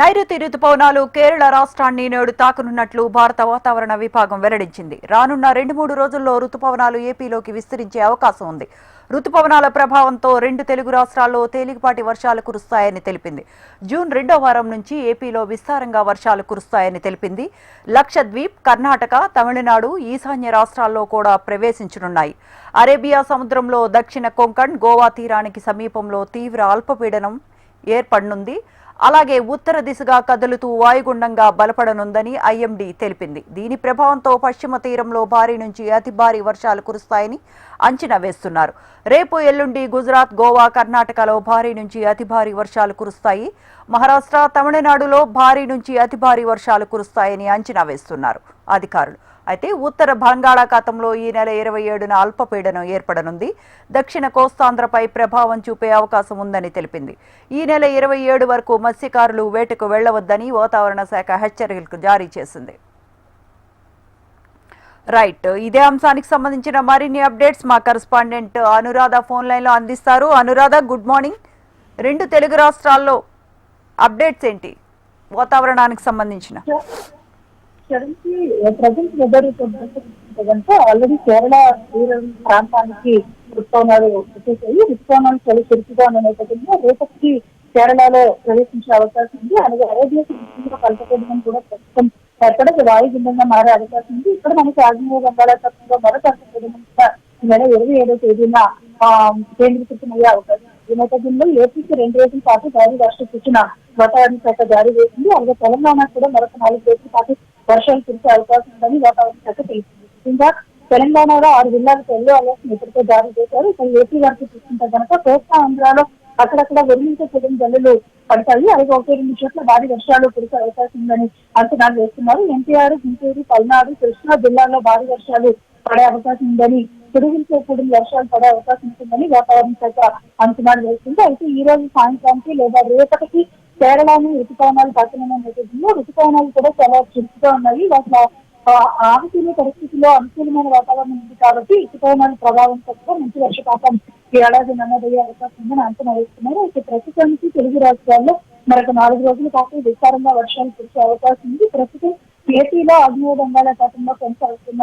నైరుతి రుతుపవనాలు కేరళ రాష్ట్రాన్ని నేడు తాకనున్నట్లు భారత వాతావరణ విభాగం వెల్లడించింది. రానున్న 2-3 రోజుల్లో రుతుపవనాలు ఏపీలోకి విస్తరించే అవకాశం ఉంది. రుతుపవనాల ప్రభావంతో 2 తెలుగు రాష్ట్రాల్లో తేలికపాటి వర్షాలు కురుస్తాయని తెలిపింది. జూన్ 2వ వారం నుంచి ఏపీలో విస్తారంగా వర్షాలు కురుస్తాయని తెలిపింది. లక్షద్వీప్, కర్ణాటక, తమిళనాడు, ఈశాన్య రాష్ట్రాల్లో కూడా ప్రవేశించనున్నాయి. అరేబియా సముద్రంలో దక్షిణ కొంకణ్, గోవా తీరానికి సమీపంలో తీవ్ర అల్పపీడనం ఏర్పడనుంది. అలాగే ఉత్తర దిశగా కదులుతూ వాయుగుండంగా బలపడనుందని ఐఎండీ తెలిపింది. దీని ప్రభావంతో పశ్చిమ తీరంలో భారీ నుంచి అతి భారీ వర్షాలు కురుస్తాయని అంచనా వేస్తున్నారు. రేపు ఎల్లుండి గుజరాత్, గోవా, కర్ణాటకలో భారీ నుంచి అతి భారీ వర్షాలు కురుస్తాయి. మహారాష్ట్ర, తమిళనాడులో భారీ నుంచి అతి భారీ వర్షాలు కురుస్తాయని అంచనా వేస్తున్నారు అధికారులు. అయితే ఉత్తర బంగాళాఖాతంలో ఈ నెల 27న అల్పపీడనం ఏర్పడనుంది. దక్షిణ కోస్తాంధ్రపై ప్రభావం చూపే అవకాశం ఉందని తెలిపింది. ఈ నెల 27 వరకు మత్స్యకారులు వేటకు వెళ్లవద్దని వాతావరణ శాఖ హెచ్చరికలు జారీ చేసింది. రైట్, ఇదే అంశానికి సంబంధించిన మరిన్ని అప్డేట్స్ మా కరెస్పాండెంట్ అనురాధ ఫోన్ లైన్ లో అందిస్తారు. Anuradha, good morning. 2 తెలుగు రాష్ట్రాల్లో అప్డేట్స్ ఏంటి వాతావరణానికి సంబంధించిన? ప్రజెంట్ వెదర్ కనుక ఆల్రెడీ కేరళ తీరం ప్రాంతానికి ఋతుపవనాలు వచ్చేసాయి. ఋతుపవనాలు చాలా చురుకుగా ఉన్న నేపథ్యంలో రేపటికి కేరళలో ప్రవేశించే అవకాశం ఉంది. అలాగే అరేబియా సముద్రంలో కల్పపీడనం కూడా ప్రస్తుతం ఎప్పటికీ వాయుగుండంగా మారే అవకాశం ఉంది. ఇక్కడ మనకి ఆగ్నేయ బంగాళాఖాతంలో మరొక అల్పపీడనం కూడా ఈ నెల 27వ తేదీన కేంద్రీకృతమయ్యే అవకాశం. ఈ నేపథ్యంలో ఏపీకి 2 రోజుల పాటు భారీ వర్ష సూచన వాతావరణ శాఖ జారీ చేసింది. అలాగే తెలంగాణ కూడా మరొక 4 రోజుల పాటు వర్షాలు కురిసే అవకాశం ఉందని వాతావరణ శాఖ తెలిసింది. ముఖ్యంగా తెలంగాణలో 6 జిల్లాలకు ఎల్లో అలర్ట్ ఇప్పటికే జారీ చేశారు. ఇక్కడ ఏపీ వరకు చూసుకుంటే కనుక కోస్తా ఆంధ్రాలో అక్కడక్కడ ఉరుములతో కూడిన జల్లులు పడతాయి. అలాగే 1-2 చోట్ల భారీ వర్షాలు కురిసే అవకాశం ఉందని అంచనాలు వేస్తున్నారు. ఎన్టీఆర్, గుంటూరు, పల్నాడు, కృష్ణా జిల్లాల్లో భారీ వర్షాలు పడే అవకాశం ఉందని, పిడుగులతో కూడిన వర్షాలు పడే అవకాశం ఉంటుందని వాతావరణ శాఖ అంచనాలు వేస్తుంది. అయితే ఈ రోజు సాయంత్రానికి లేదా రేపటికి కేరళను ఋతుపవనాలు తాకనున్న నేపథ్యంలో ఋతుపవనాలు కూడా చాలా చురుకుగా ఉన్నాయి. వాటిలో ఆనుకూల పరిస్థితుల్లో అనుకూలమైన వాతావరణం ఉంది కాబట్టి ఋతుపవనాల ప్రభావంతో కూడా మంచి వర్షపాతం ఈ ఏడాది నమోదయ్యే అవకాశం ఉందని అంచనా వేస్తున్నారు. అయితే ప్రస్తుతానికి తెలుగు రాష్ట్రాల్లో మరొక 4 రోజుల పాటు విస్తారంగా వర్షాలు కురిసే అవకాశం ఉంది. ప్రస్తుతం ఏపీలో ఆగ్నేయ బంగాళాఖాతంలో కొనసాగుతున్న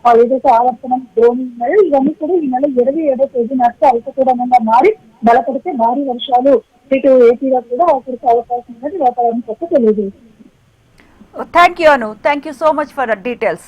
ఏదైతే ఆవర్తనం ద్రోణి ఉన్నాయో ఇవన్నీ కూడా ఈ నెల 27వ తేదీ నాటికి అల్పపీడనంగా మారి బలపడితే భారీ వర్షాలు ఇటు ఏపీలో కూడా కురిసే అవకాశం ఉందని వాతావరణ శాఖ తెలియజేసింది. Thank you Anu. Thank you so much for the details.